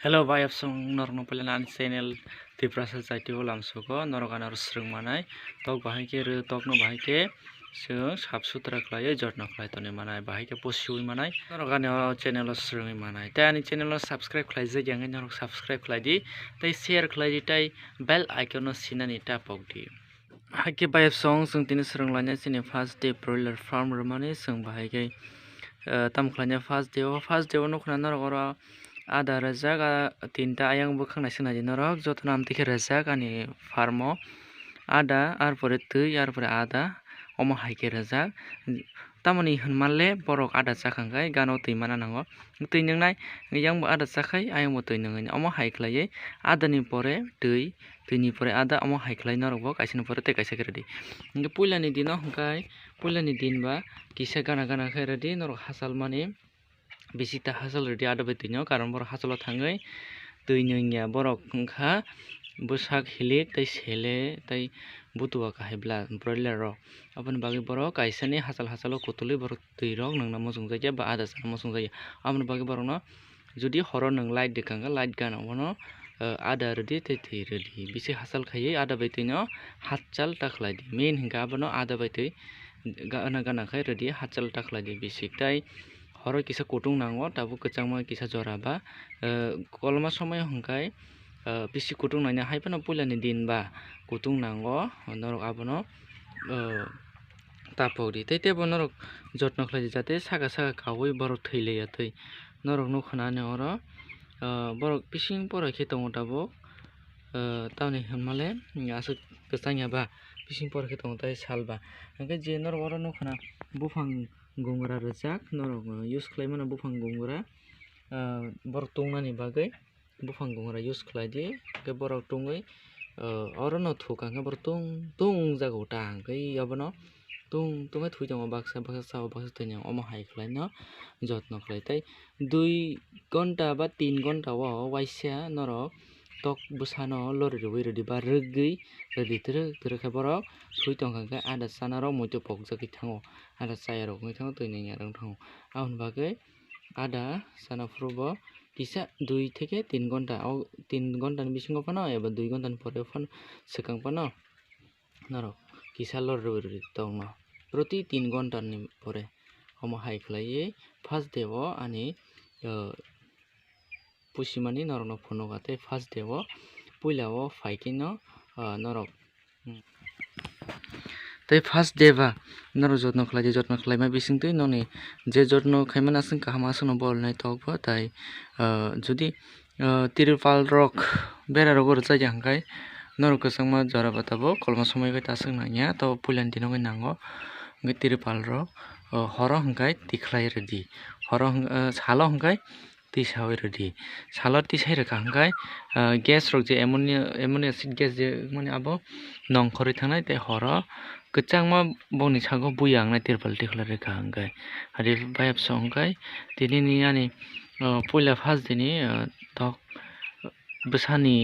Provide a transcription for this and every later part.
Hello bayap song norok no pala channel tiprasa saiti ulam suko norok anar srung manai tok bahai ke re tok no bahai ke sung sap sutra khlai jotna khlai toni manai bahai ke posui manai norok ani channel o srung manai tai ani channel o subscribe khlai je yang norok subscribe khlai di tai share khlai di tai bell icon no sinani tapok di hake bayap song sung tini srung lanya sini first day broiler farm romani sung bahai ke tam khlanya first day o nokna norok oro ada rajak tinta ayang bukhang naisina di norok joto nam tike rajak ani farmo ada ar pore tui ar pore ada omo haike rajak tamoni hinmalle borok ada chakangkai gano tui mana nango tui ningnai yang bo ada chakai ayang bo tui ningnai omo haiklai ada ni pore tui ni pore ada omo haiklai norok bo kaisa ni pore tei kaisa keredi puila ni dino hingkai puila ni din ba kisa gana khair di norok hasal mani bisita hasal redi ada bai tui karon borok hasalo thangai tui ningya borok wngkha busak hilik tei sele tei butua kahaibla broiler rok aboni bagui borok kaisa ni hasal o kutului borok tui rok nangna mojongjakya ba ada chana mojongjakya aboni bagui borok no judi horo nung light dekanga light gana bono ada redi tei tui redi bisi hasal khaiui ada bai tui no hachal takhlai di main hingka abono ada bai tui gana khai redi hachal takhlai di bisik tai horo kisa kutung nango tabu kwchangma kisa jora ba kolma somay hingkai bisi kutung naina haibano puilani din ba kutung nango norok abono tapodi tei tebo norok jotno khlai jate saka kawui borok thailaia tui norok nukhanani oro borok bising poroi khe tongo tabo tamoni hinmale asuk kwchangya ba bising poroi khe tongo tei salba hingke je norok oro nukhana bufang gungra rijak norok use khlai mano bufang gungra borok tungnani bagui bufang gungra use khlai di hingke borok tungui oro no thuka hingke borok tung jagao tang hingke abono tungoi thui tongo baksa sao baksa tui omo hai khlai no jotno khlai tei 2 ghonta ba 3 ghonta o waisa norok tok bwsano lori rwui redi ba rwgui redi terek khe borok thui tongkha hingke ada chana rok muito pokjagui thango ada chaya rok wngui thango tui ningya rok thango aboni bagui ada chana furu bo kisa 2 থেকে 3 ঘন্টা 3 ঘন্টা ni bisingo phano eba 2 ঘন্টা ni pore phano swkang phano norok kisa lori rwui tongmo proti 3 ঘন্টা ni pore omo hai khlaiui first day o ani pusimani norok no phunuka tei first day o puila o faikhe no norok tei first day ba norok jotno khlaima bisingtui noni je jotno khaimani asung kaham asung no bolnai tok bo tai judi tirpal rok bera rok rwchajak hingkai norok kwchangma jora bata bo kolma somoi bai asung nangya to puilani dino bai nango hingke tirpal rok horo hingkai tikhlai redi horo salo hingkai tisawui redi salo tisai rwkha hingkai gas rok je ammonia acid gas je mani abo nongkhorui thangnai tei horo kwchangma boni sago buyangnai tirpal tikhlai rwkha hingkai hadi bayap song hingkai tini ni ani puila first day ni tok bwsani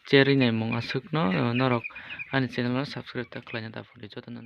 cherry naimung asukno norok ani channel o subscribe ta khlaina dapuri jotono.